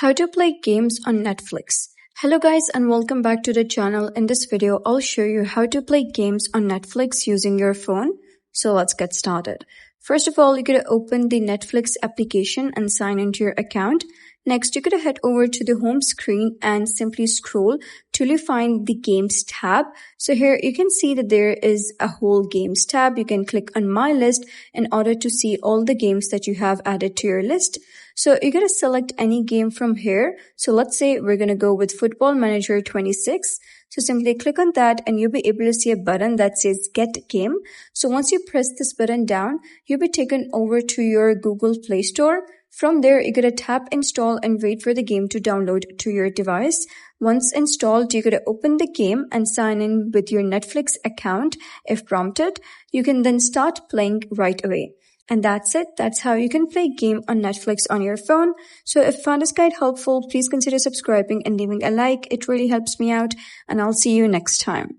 How to play games on Netflix. Hello guys and welcome back to the channel. In this video, I'll show you how to play games on Netflix using your phone. So let's get started. First of all, you're going to open the Netflix application and sign into your account. Next, you're going to head over to the home screen and simply scroll till you find the Games tab. So here you can see that there is a whole Games tab. You can click on My List in order to see all the games that you have added to your list. So you're going to select any game from here. So let's say we're going to go with Football Manager 26. So simply click on that and you'll be able to see a button that says Get Game. So once you press this button down, you'll be taken over to your Google Play Store. From there, you're going to tap install and wait for the game to download to your device. Once installed, you're going to open the game and sign in with your Netflix account. If prompted, you can then start playing right away. And that's it. That's how you can play a game on Netflix on your phone. So if you found this guide helpful, please consider subscribing and leaving a like. It really helps me out, and I'll see you next time.